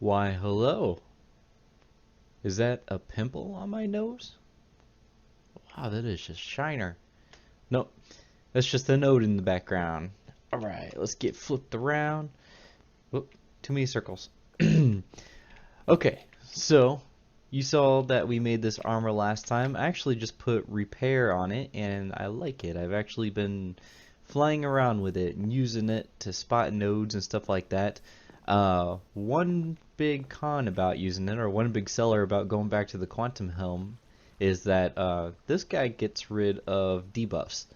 Why, hello. Is that a pimple on my nose? Wow, that is just shiner. Nope, that's just a note in the background. Alright, let's get flipped around. Whoop, too many circles. Okay, so you saw that we made this armor last time. I actually just put repair on it, and I like it. I've actually been flying around with it and using it to spot nodes and stuff like that. One big con about using it, or one big seller about going back to the Quantum Helm, is that this guy gets rid of debuffs.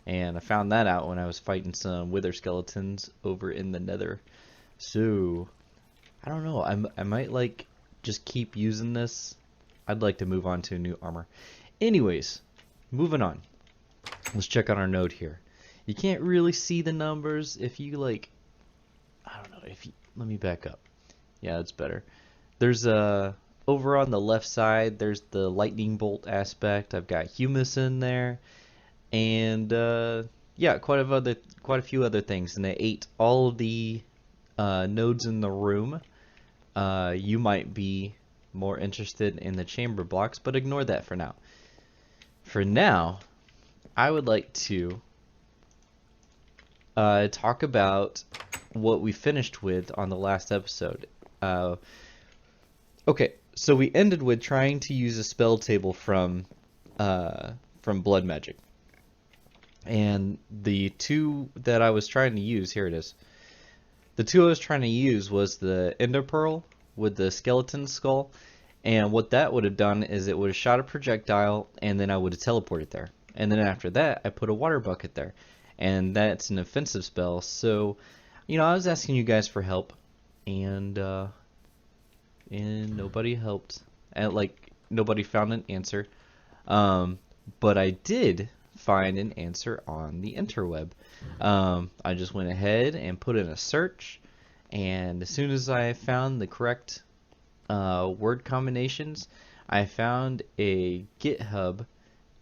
And I found that out when I was fighting some wither skeletons over in the nether. So, I don't know, I might like just keep using this. I'd like to move on to new armor. Anyways, moving on. Let's check out our node here. You can't really see the numbers if you like, I don't know, if you, let me back up. Yeah, it's better. There's over on the left side, there's the lightning bolt aspect. I've got humus in there, and yeah, quite a few other things. And I ate all of the nodes in the room. You might be more interested in the chamber blocks, but ignore that for now. For now, I would like to talk about what we finished with on the last episode. Okay, so we ended with trying to use a spell table from blood magic, and the two that I was trying to use, here it is. The two I was trying to use was the Ender Pearl with the skeleton skull, and what that would have done is it would have shot a projectile, and then I would have teleported there. And then after that, I put a water bucket there, and that's an offensive spell. So, you know, I was asking you guys for help, and nobody helped, and like nobody found an answer. But I did find an answer on the interweb. I just went ahead and put in a search, and as soon as I found the correct word combinations, I found a GitHub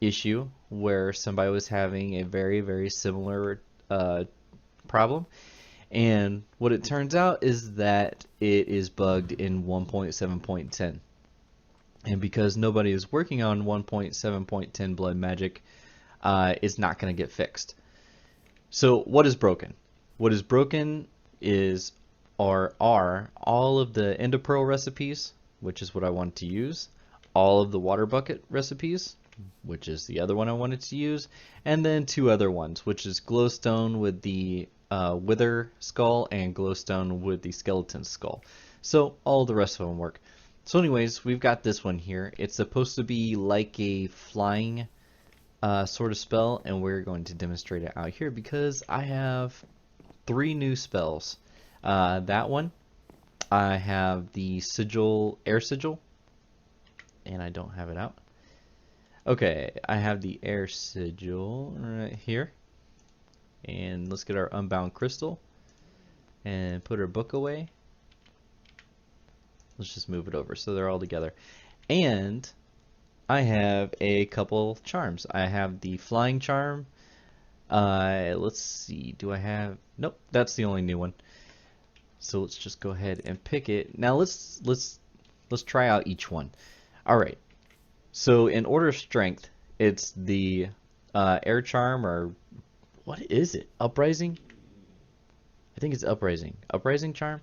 issue where somebody was having a very, very similar problem. And what it turns out is that it is bugged in 1.7.10. And because nobody is working on 1.7.10 blood magic, it's not going to get fixed. So what is broken? What is broken is are all of the Ender Pearl recipes, which is what I wanted to use, all of the water bucket recipes, which is the other one I wanted to use, and then two other ones, which is glowstone with the wither skull and glowstone with the skeleton skull. So all the rest of them work. So anyways, we've got this one here. It's supposed to be like a flying sort of spell, and we're going to demonstrate it out here because I have 3 new spells. That one, I have the sigil, air sigil, and I don't have it out. Okay, I have the air sigil right here, and let's get our unbound crystal and put our book away. Let's just move it over so they're all together. And I have a couple charms. I have the flying charm. Let's see, do I have, nope, that's the only new one. So let's just go ahead and pick it. Now let's try out each one. All right. So in order of strength, it's the air charm, or what is it? Uprising? I think it's uprising. Uprising charm.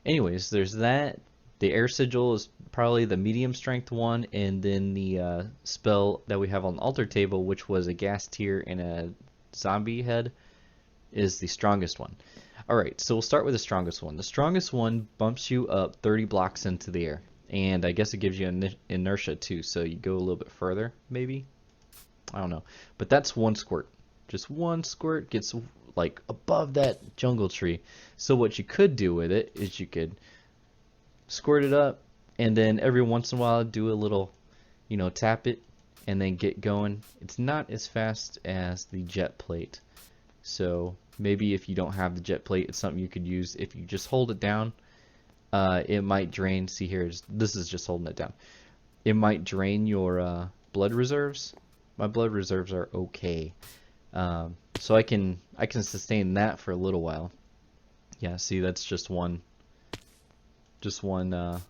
Anyways, there's that. The air sigil is probably the medium strength one, and then the spell that we have on the altar table, which was a gas tier and a zombie head, is the strongest one. Alright, so we'll start with the strongest one. The strongest one bumps you up 30 blocks into the air, and I guess it gives you an inertia too, so you go a little bit further, maybe? I don't know. But that's one squirt. Just one squirt gets like above that jungle tree. So what you could do with it is you could squirt it up, and then every once in a while do a little, you know, tap it, and then get going. It's not as fast as the jet plate. So maybe if you don't have the jet plate, it's something you could use. If you just hold it down, it might drain. See here, this is just holding it down. It might drain your blood reserves. My blood reserves are okay, so I can sustain that for a little while. Yeah, see, that's just one Just one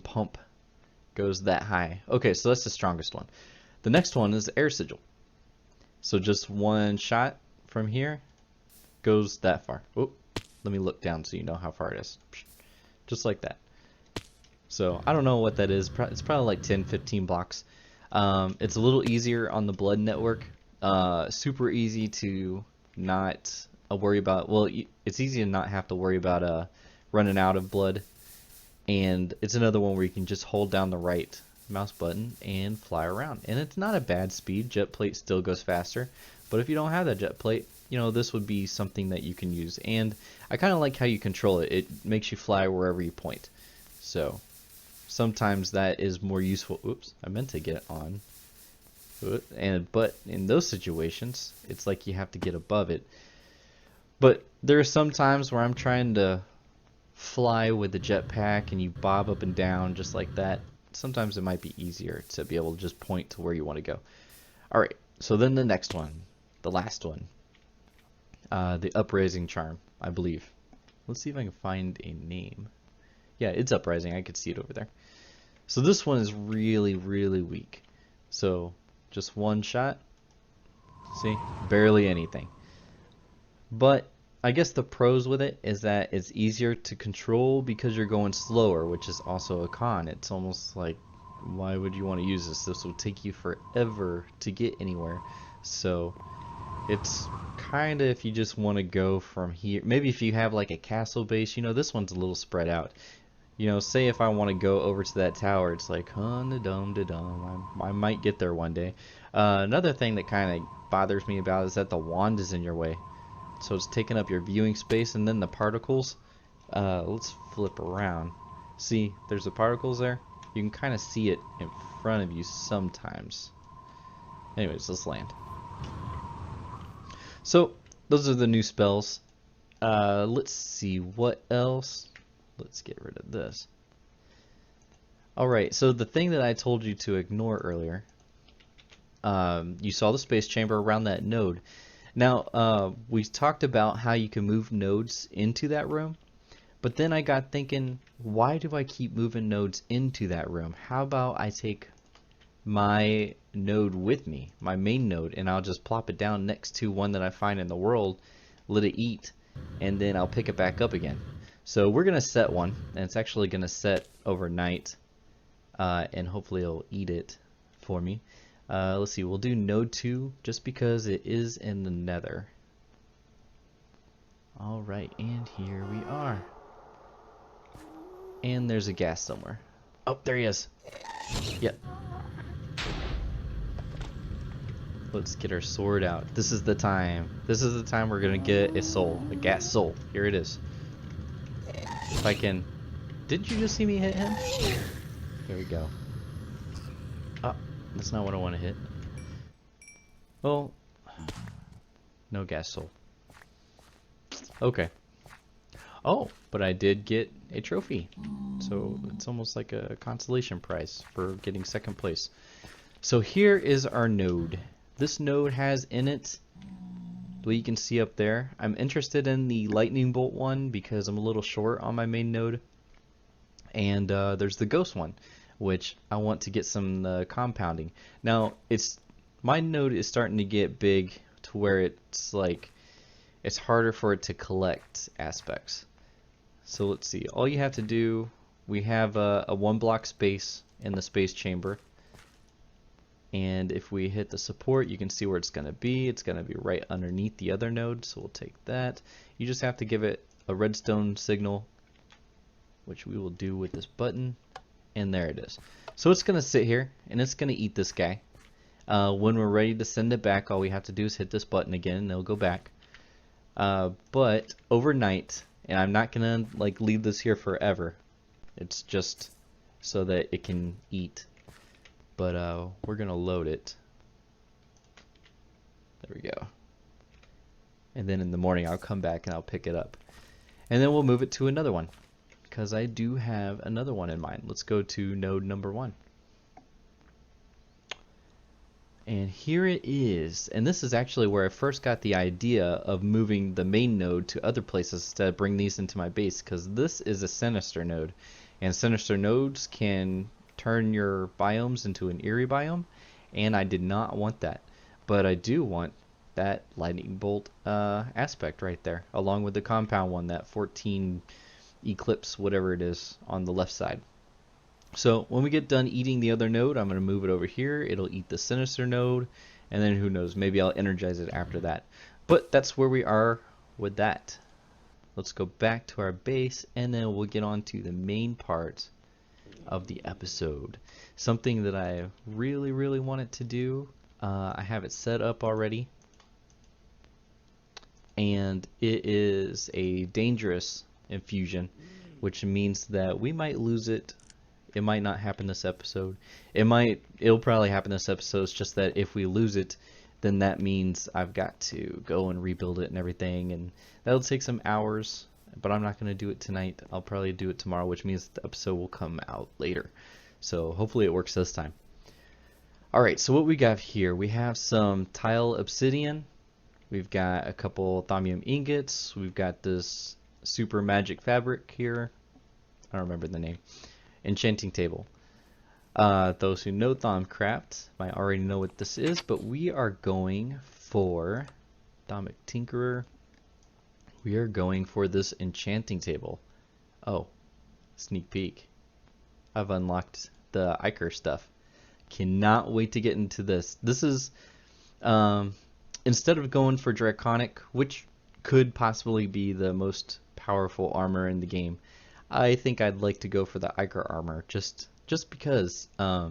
pump goes that high. Okay, so that's the strongest one. The next one is air sigil. So just one shot from here goes that far. Oh, let me look down so you know how far it is. Just like that. So I don't know what that is. It's probably like 10-15 blocks. It's a little easier on the blood network. Super easy to not worry about. Well, it's easy to not have to worry about running out of blood. And it's another one where you can just hold down the right mouse button and fly around. And it's not a bad speed. Jet plate still goes faster. But if you don't have that jet plate, you know, this would be something that you can use. And I kind of like how you control it. It makes you fly wherever you point. So sometimes that is more useful. Oops, I meant to get on. But in those situations, it's like you have to get above it. But there are some times where I'm trying to fly with the jetpack and you bob up and down just like that. Sometimes it might be easier to be able to just point to where you want to go. Alright, so then the next one, the last one, the Upraising Charm, I believe. Let's see if I can find a name. Yeah, it's Uprising. I could see it over there. So this one is really, really weak. So just one shot. See? Barely anything. But I guess the pros with it is that it's easier to control because you're going slower, which is also a con. It's almost like, why would you want to use this? This will take you forever to get anywhere. So it's kind of, if you just want to go from here, maybe if you have like a castle base, you know, this one's a little spread out. You know, say if I want to go over to that tower, it's like, dum. I might get there one day. Another thing that kind of bothers me about is that the wand is in your way. So it's taking up your viewing space, and then the particles. Let's flip around. See, there's the particles there. You can kind of see it in front of you sometimes. Anyways, let's land. So those are the new spells. Let's see what else. Let's get rid of this. Alright, so the thing that I told you to ignore earlier, you saw the space chamber around that node. Now, we talked about how you can move nodes into that room, but then I got thinking, why do I keep moving nodes into that room? How about I take my node with me, my main node, and I'll just plop it down next to one that I find in the world, let it eat, and then I'll pick it back up again. So we're going to set one, and it's actually going to set overnight, and hopefully it'll eat it for me. Let's see, we'll do node 2 just because it is in the nether. Alright, and here we are. And there's a gas somewhere. Oh, there he is. Yep. Let's get our sword out. This is the time. This is the time we're gonna get a soul. A gas soul. Here it is. If I can... Didn't you just see me hit him? There we go. Oh. That's not what I want to hit. Well, no gas soul. Okay. Oh, but I did get a trophy. So it's almost like a consolation prize for getting second place. So here is our node. This node has in it what you can see up there. I'm interested in the lightning bolt one because I'm a little short on my main node. And there's the ghost one, which I want to get some compounding. Now, my node is starting to get big to where it's like it's harder for it to collect aspects. So let's see. All you have to do, we have a 1 block space in the space chamber, and if we hit the support, you can see where it's going to be. It's going to be right underneath the other node, so we'll take that. You just have to give it a redstone signal, which we will do with this button. And there it is. So it's going to sit here, and it's going to eat this guy. When we're ready to send it back, all we have to do is hit this button again, and it'll go back. But overnight, and I'm not going to like leave this here forever. It's just so that it can eat. But we're going to load it. There we go. And then in the morning, I'll come back and I'll pick it up. And then we'll move it to another one, because I do have another one in mind. Let's go to node number 1. And here it is. And this is actually where I first got the idea of moving the main node to other places to bring these into my base, because this is a sinister node. And sinister nodes can turn your biomes into an eerie biome, and I did not want that. But I do want that lightning bolt aspect right there, along with the compound one, that 14 eclipse, whatever it is, on the left side. So when we get done eating the other node, I'm going to move it over here. It'll eat the sinister node, and then who knows, maybe I'll energize it after that. But that's where we are with that. Let's go back to our base, and then we'll get on to the main part of the episode. Something that I really, really wanted to do. I have it set up already, and it is a dangerous infusion, which means that we might lose it. It might not happen this episode. It'll probably happen this episode. It's just that if we lose it, then that means I've got to go and rebuild it and everything, and that'll take some hours, but I'm not going to do it tonight. I'll probably do it tomorrow, which means the episode will come out later. So hopefully it works this time. Alright, so what we got here, we have some tile obsidian, we've got a couple thaumium ingots, we've got this super magic fabric here, I don't remember the name, enchanting table. Those who know Thaumcraft might already know what this is, but we are going for Atomic Tinkerer. We are going for this enchanting table. Oh, sneak peek. I've unlocked the Iker stuff. Cannot wait to get into this. This is, instead of going for Draconic, which could possibly be the most powerful armor in the game, I think I'd like to go for the Iker armor, just because I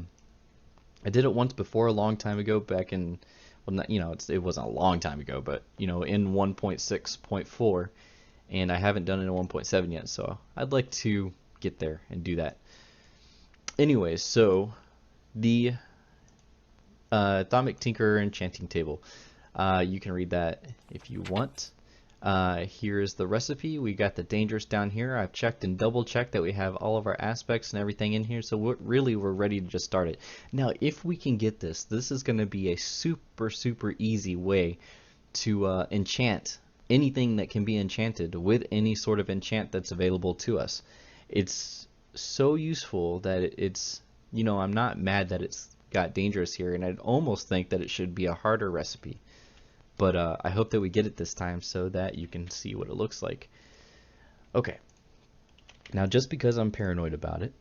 did it once before a long time ago, back in, well, not, it wasn't a long time ago, but in 1.6.4, and I haven't done it in 1.7 yet, so I'd like to get there and do that. Anyways, so the Atomic Tinkerer enchanting table, you can read that if you want. Here's the recipe. We got the dangerous down here. I've checked and double checked that we have all of our aspects and everything in here, so we're ready to just start it. Now if we can get this is going to be a super easy way to enchant anything that can be enchanted with any sort of enchant that's available to us. It's so useful that it's, I'm not mad that it's got dangerous here, and I'd almost think that it should be a harder recipe. But I hope that we get it this time so that you can see what it looks like. Okay. Now just because I'm paranoid about it,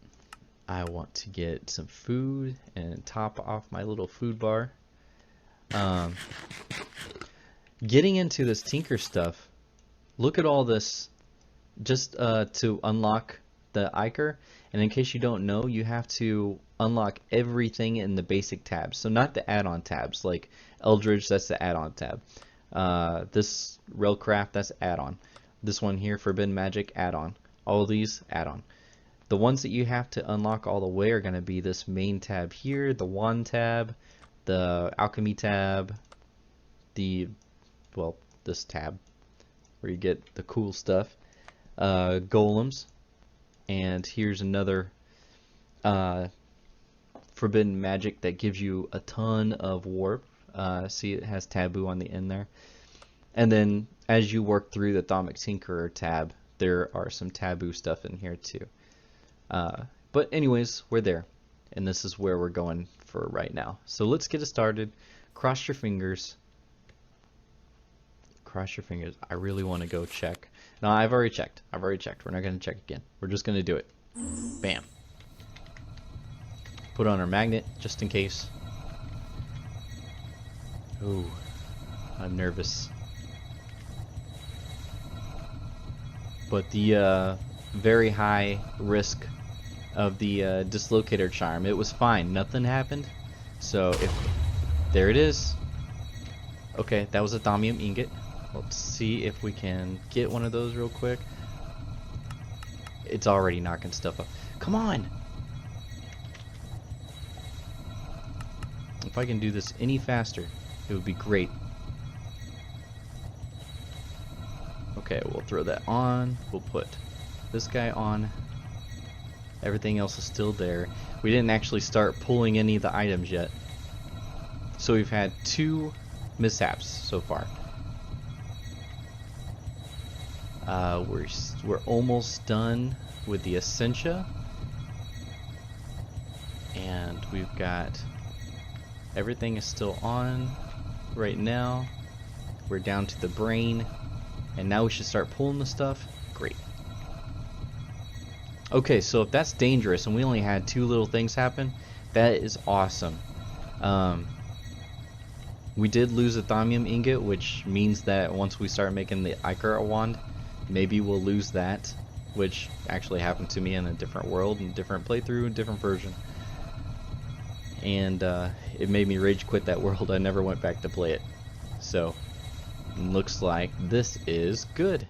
I want to get some food and top off my little food bar. Getting into this Tinker stuff, look at all this just to unlock the Iker. And in case you don't know, you have to unlock everything in the basic tabs. So not the add-on tabs, like Eldridge, that's the add-on tab. This Railcraft, that's add-on. This one here, Forbidden Magic, add-on. All these, add-on. The ones that you have to unlock all the way are going to be this main tab here, the Wand tab, the Alchemy tab, this tab, where you get the cool stuff, Golems, and here's another Forbidden Magic that gives you a ton of warp. See, it has taboo on the end there. And then as you work through the Atomic Tinkerer tab, there are some taboo stuff in here too. But anyways, we're there, and this is where we're going for right now. So let's get it started. Cross your fingers. Cross your fingers. I really want to go check. No, I've already checked. We're not going to check again. We're just going to do it. Bam. Put on our magnet just in case. Ooh, I'm nervous. But the very high risk of the dislocator charm, it was fine. Nothing happened. So there it is. Okay, that was a thaumium ingot. Let's see if we can get one of those real quick. It's already knocking stuff up. Come on! If I can do this any faster, it would be great. Okay, we'll throw that on. We'll put this guy on. Everything else is still there. We didn't actually start pulling any of the items yet. So we've had 2 mishaps so far. We're almost done with the Essentia, and we've got everything is still on right now. We're down to the brain, and now we should start pulling the stuff. Great. Okay, so if that's dangerous and we only had 2 little things happen, that is awesome. We did lose a thaumium ingot, which means that once we start making the Ikara wand, maybe we'll lose that, which actually happened to me in a different world, in a different playthrough, a different version. And it made me rage quit that world. I never went back to play it. So, looks like this is good.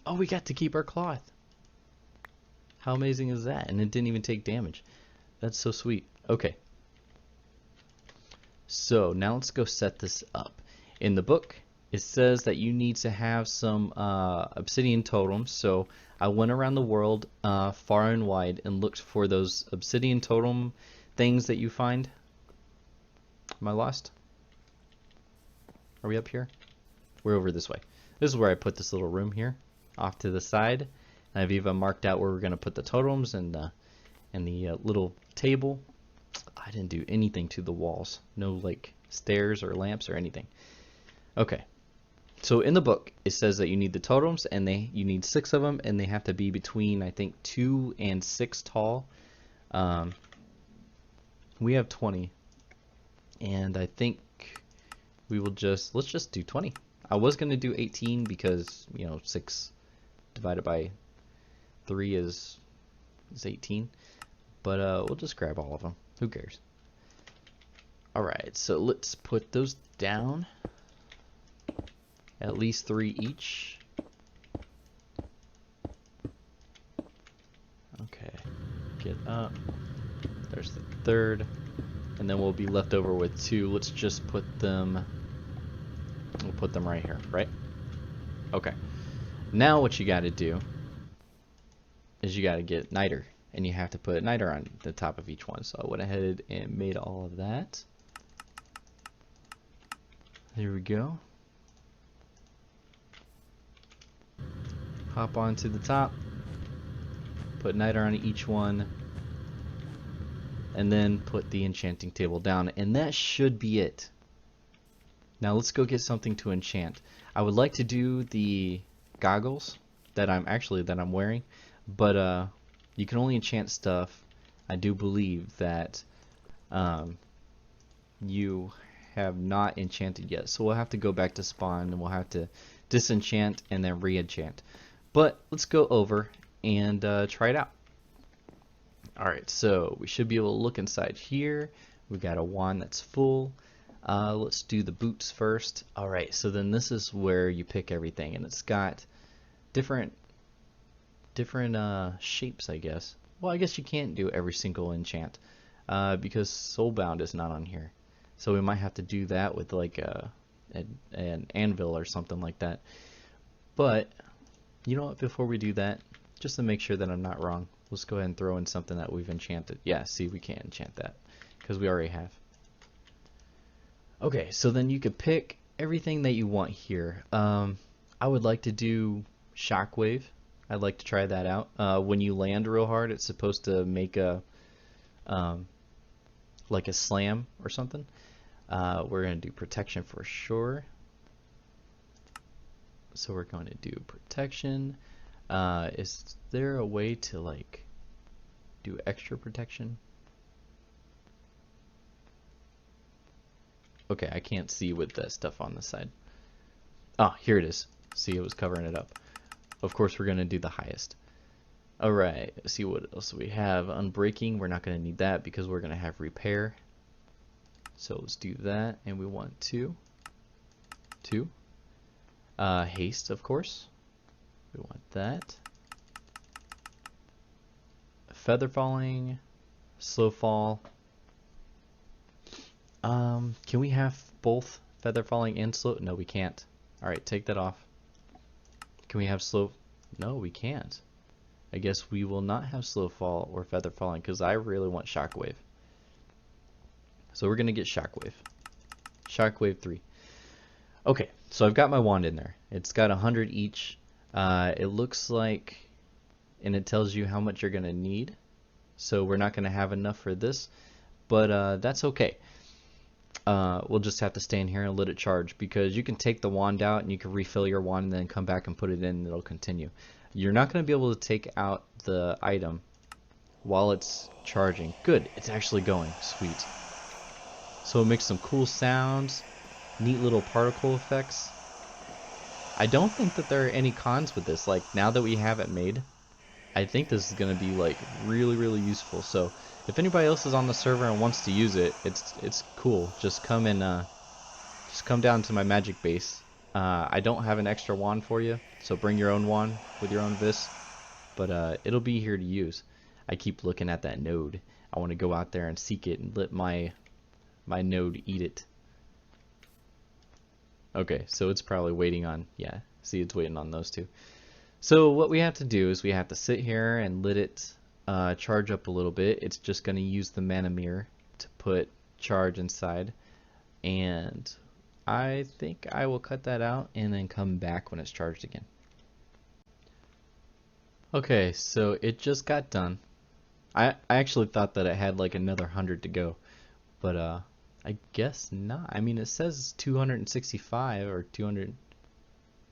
Oh, we got to keep our cloth. How amazing is that? And it didn't even take damage. That's so sweet. Okay. So now let's go set this up. In the book, it says that you need to have some obsidian totems. So I went around the world far and wide and looked for those obsidian totem things that you find. Am I lost? Are we up here? We're over this way. This is where I put this little room here, off to the side. And I've even marked out where we're going to put the totems and the little table. I didn't do anything to the walls. No like stairs or lamps or anything. Okay. So in the book it says that you need the totems, and you need 6 of them, and they have to be between, I think, 2 and 6 tall. We have 20, and I think we will let's just do 20. I was going to do 18 because, you know, 6 divided by 3 is 18, but we'll just grab all of them. Who cares? Alright, so let's put those down. At least 3 each. Okay, get up. There's the 3rd. And then we'll be left over with 2. Let's just put them... We'll put them right here, right? Okay. Now what you gotta do is you gotta get niter. And you have to put niter on the top of each one. So I went ahead and made all of that. There we go. Hop onto the top. Put niter on each one. And then put the enchanting table down. And that should be it. Now let's go get something to enchant. I would like to do the goggles that I'm wearing. But you can only enchant stuff, I do believe, that you have not enchanted yet. So we'll have to go back to spawn, and we'll have to disenchant and then re-enchant. But let's go over and try it out. Alright, so we should be able to look inside here. We've got a wand that's full. Let's do the boots first. Alright, so then this is where you pick everything, and it's got different shapes, I guess. Well, I guess you can't do every single enchant because Soulbound is not on here. So we might have to do that with like an anvil or something like that. But you know what, before we do that, just to make sure that I'm not wrong, let's go ahead and throw in something that we've enchanted. Yeah, see, we can't enchant that because we already have. Okay, so then you could pick everything that you want here. I would like to do Shockwave. I'd like to try that out. When you land real hard, it's supposed to make a like a slam or something. We're going to do protection for sure. So we're going to do protection. Is there a way to like do extra protection? Okay, I can't see with that stuff on the side. Ah, here it is. See, it was covering it up. Of course, we're going to do the highest. Alright, let's see what else we have. Unbreaking, we're not going to need that because we're going to have repair. So let's do that, and we want 2. Haste, of course. We want that. Feather falling, slow fall. Can we have both feather falling and slow? No, we can't. Alright, take that off. Can we have slow? No, we can't. I guess we will not have slow fall or feather falling because I really want Shockwave. So we're going to get Shockwave. Shockwave 3. Okay, so I've got my wand in there. It's got 100 each. It looks like, and it tells you how much you're going to need. So we're not going to have enough for this, but that's okay. We'll just have to stay in here and let it charge, because you can take the wand out and you can refill your wand and then come back and put it in and it'll continue. You're not going to be able to take out the item while it's charging. Good, it's actually going. Sweet. So it makes some cool sounds, neat little particle effects. I don't think that there are any cons with this. Like, now that we have it made, I think this is going to be like really useful. So if anybody else is on the server and wants to use it, it's cool. Just come down to my magic base. I don't have an extra wand for you, so bring your own wand with your own vis, but it'll be here to use. I keep looking at that node. I want to go out there and seek it and let my node eat it. Okay, so it's probably waiting on, yeah, see, it's waiting on those two. So what we have to do is we have to sit here and let it charge up a little bit. It's just going to use the mana mirror to put charge inside, and I think I will cut that out and then come back when it's charged again. Okay, so it just got done. I actually thought that it had like another 100 to go, but I guess not. I mean, it says 265 or 200.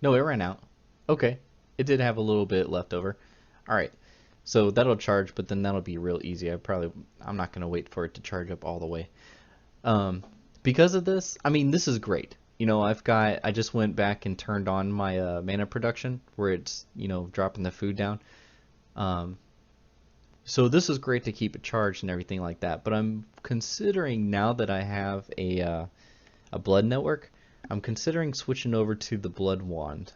No, it ran out. Okay, it did have a little bit left over. All right, so that'll charge, but then that'll be real easy. I'm not gonna wait for it to charge up all the way. Because of this, I mean, this is great. You know, I just went back and turned on my mana production where it's, you know, dropping the food down. So this is great to keep it charged and everything like that. But I'm considering, now that I have a blood network, I'm considering switching over to the blood wand.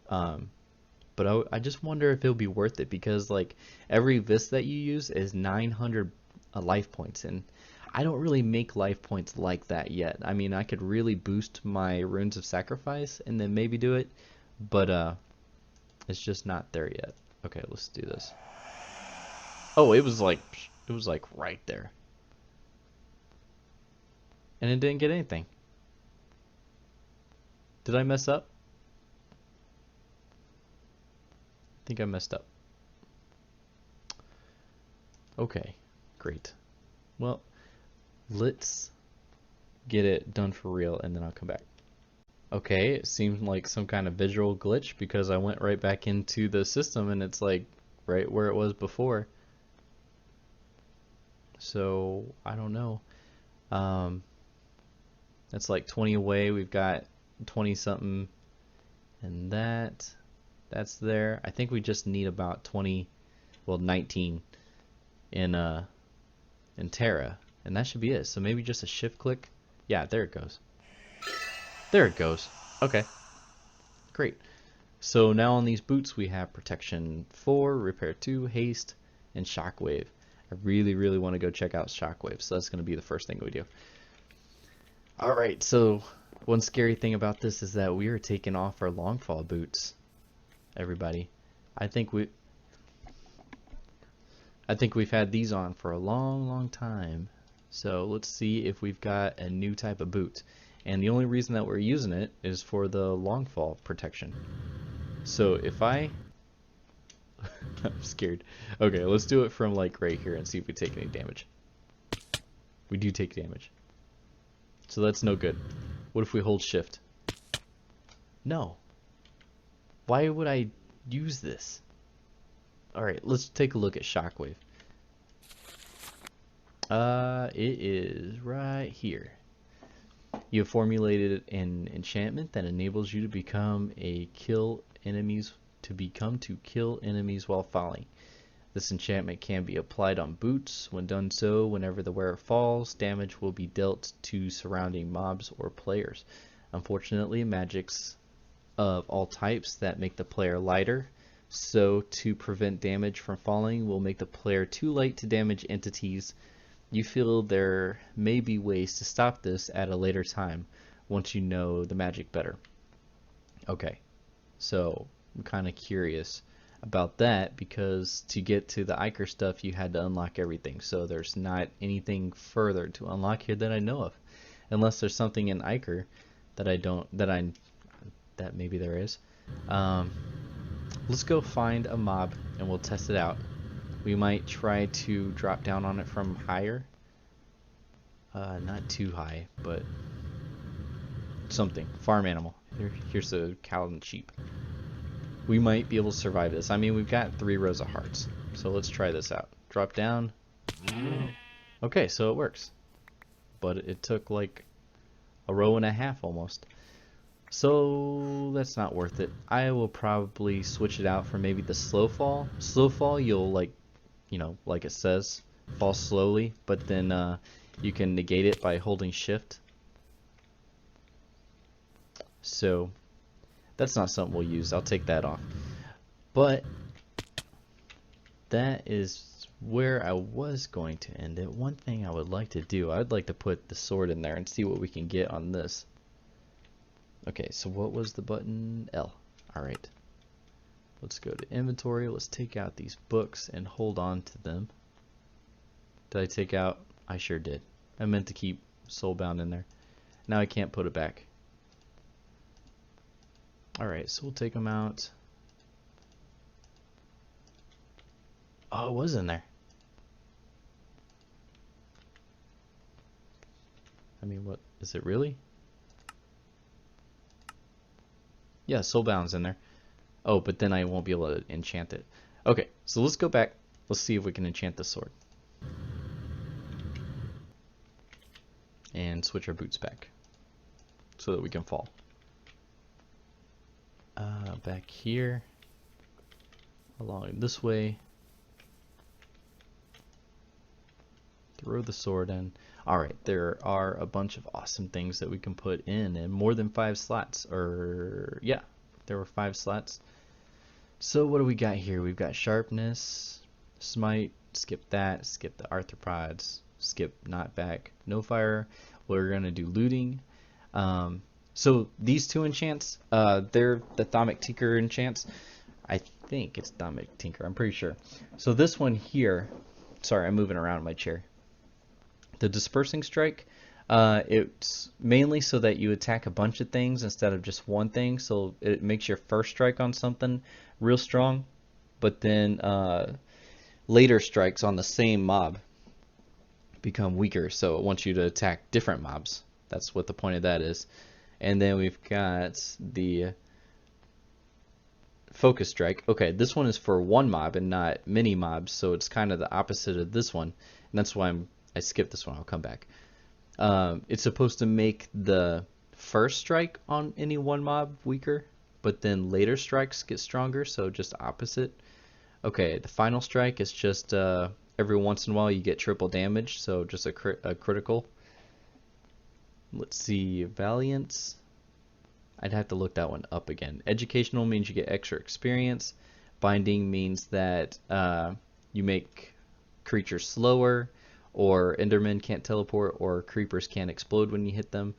But I just wonder if it'll be worth it, because like every vis that you use is 900 life points, and I don't really make life points like that yet. I mean, I could really boost my runes of sacrifice and then maybe do it, but it's just not there yet. Okay, let's do this. Oh, it was like right there, and it didn't get anything. Did I mess up? I think I messed up. Okay, great. Well, let's get it done for real and then I'll come back. Okay, it seemed like some kind of visual glitch, because I went right back into the system and it's like right where it was before. So I don't know. That's like 20 away. We've got 20 something, and that's there. I think we just need about 20, well, 19 in Terra, and that should be it. So maybe just a shift click. Yeah, there it goes. There it goes. Okay, great. So now on these boots we have protection 4, repair 2, haste, and shockwave. I really want to go check out shockwave, so that's going to be the first thing we do. Alright, so one scary thing about this is that we are taking off our longfall boots, everybody. I think we've had these on for a long time. So let's see if we've got a new type of boot. And the only reason that we're using it is for the longfall protection. So if I'm scared. Okay, let's do it from like right here and see if we take any damage. We do take damage. So that's no good. What if we hold shift? No. Why would I use this? Alright, let's take a look at shockwave. It is right here. You have formulated an enchantment that enables you to to kill enemies while falling. This enchantment can be applied on boots. When done so, whenever the wearer falls, damage will be dealt to surrounding mobs or players. Unfortunately, magics of all types that make the player lighter, so to prevent damage from falling will make the player too light to damage entities. You feel there may be ways to stop this at a later time once you know the magic better. Okay, so I'm kind of curious about that, because to get to the Iker stuff you had to unlock everything, so there's not anything further to unlock here that I know of. unless there's something in Iker that I don't, that maybe there is. Let's go find a mob and we'll test it out. We might try to drop down on it from higher. Not too high, but something. Farm animal. Here's a cow and sheep. We might be able to survive this. I mean, we've got 3 rows of hearts. So let's try this out. Drop down. Okay, so it works. But it took like a row and a half almost. So that's not worth it. I will probably switch it out for maybe the slow fall. Slow fall, you'll like, you know, like it says, fall slowly, but then you can negate it by holding shift. So that's not something we'll use. I'll take that off. But that is where I was going to end it. One thing I would like to do, I'd like to put the sword in there and see what we can get on this. Okay, so what was the button? L. Alright. Let's go to inventory. Let's take out these books and hold on to them. Did I take out? I sure did. I meant to keep soulbound in there. Now I can't put it back. Alright, so we'll take them out. Oh, it was in there. I mean, what? Is it really? Yeah, soulbound's in there. Oh, but then I won't be able to enchant it. Okay, so let's go back. Let's see if we can enchant the sword. And switch our boots back so that we can fall. Back here. Along this way. Throw the sword in. Alright, there are a bunch of awesome things that we can put in, and more than 5 slots. Or, yeah, there were 5 slots. So what do we got here? We've got sharpness, smite, skip that, skip the arthropods, skip not back, no fire. We're going to do looting. So these 2 enchants, they're the Thaumic Tinker enchants. I think it's Thaumic Tinker, I'm pretty sure. So this one here, sorry, I'm moving around in my chair. The Dispersing Strike, it's mainly so that you attack a bunch of things instead of just one thing. So it makes your first strike on something real strong, but then later strikes on the same mob become weaker. So it wants you to attack different mobs. That's what the point of that is. And then we've got the Focus Strike. Okay, this one is for one mob and not many mobs, so it's kind of the opposite of this one. And that's why I skipped this one. I'll come back. It's supposed to make the first strike on any one mob weaker, but then later strikes get stronger, so just opposite. Okay, the Final Strike is just every once in a while you get triple damage, so just a critical. Let's see, Valiance. I'd have to look that one up again. Educational means you get extra experience. Binding means that you make creatures slower, or Endermen can't teleport, or creepers can't explode when you hit them.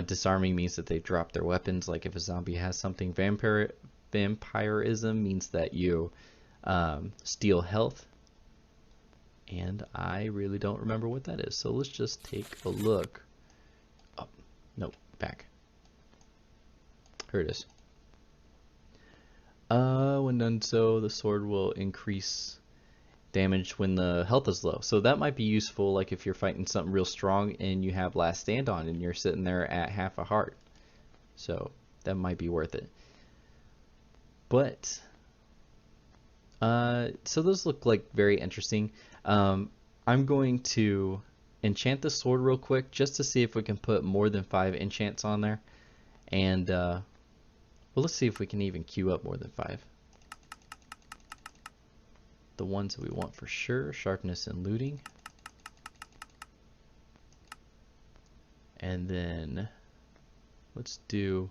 Disarming means that they drop their weapons, like if a zombie has something. Vampirism means that you steal health. And I really don't remember what that is, so let's just take a look. Oh, no, back. Here it is. When done so, the sword will increase damage when the health is low. So that might be useful, like if you're fighting something real strong and you have last stand on and you're sitting there at half a heart. So that might be worth it. But so those look like very interesting. I'm going to enchant the sword real quick just to see if we can put more than 5 enchants on there. And well, let's see if we can even queue up more than 5. The ones that we want for sure: sharpness and looting. And then let's do,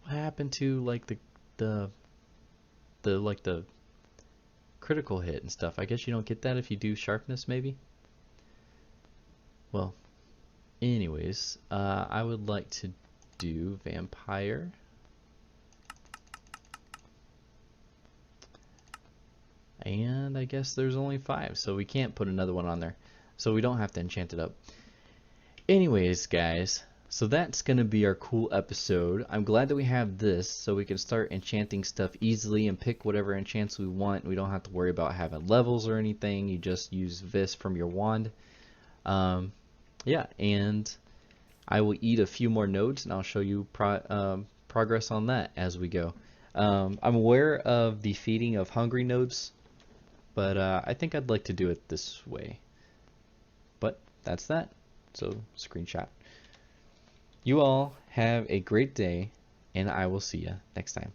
what happened to like the critical hit and stuff? I guess you don't get that if you do sharpness, maybe. Well, anyways, I would like to do vampire. And I guess there's only 5, so we can't put another one on there. so we don't have to enchant it up. Anyways, guys, so that's gonna be our cool episode. I'm glad that we have this so we can start enchanting stuff easily and pick whatever enchants we want. We don't have to worry about having levels or anything. You just use Vis from your wand. Yeah, and I will eat a few more nodes and I'll show you progress on that as we go. I'm aware of the feeding of hungry nodes, but I think I'd like to do it this way. But that's that. So, screenshot. You all have a great day, and I will see you next time.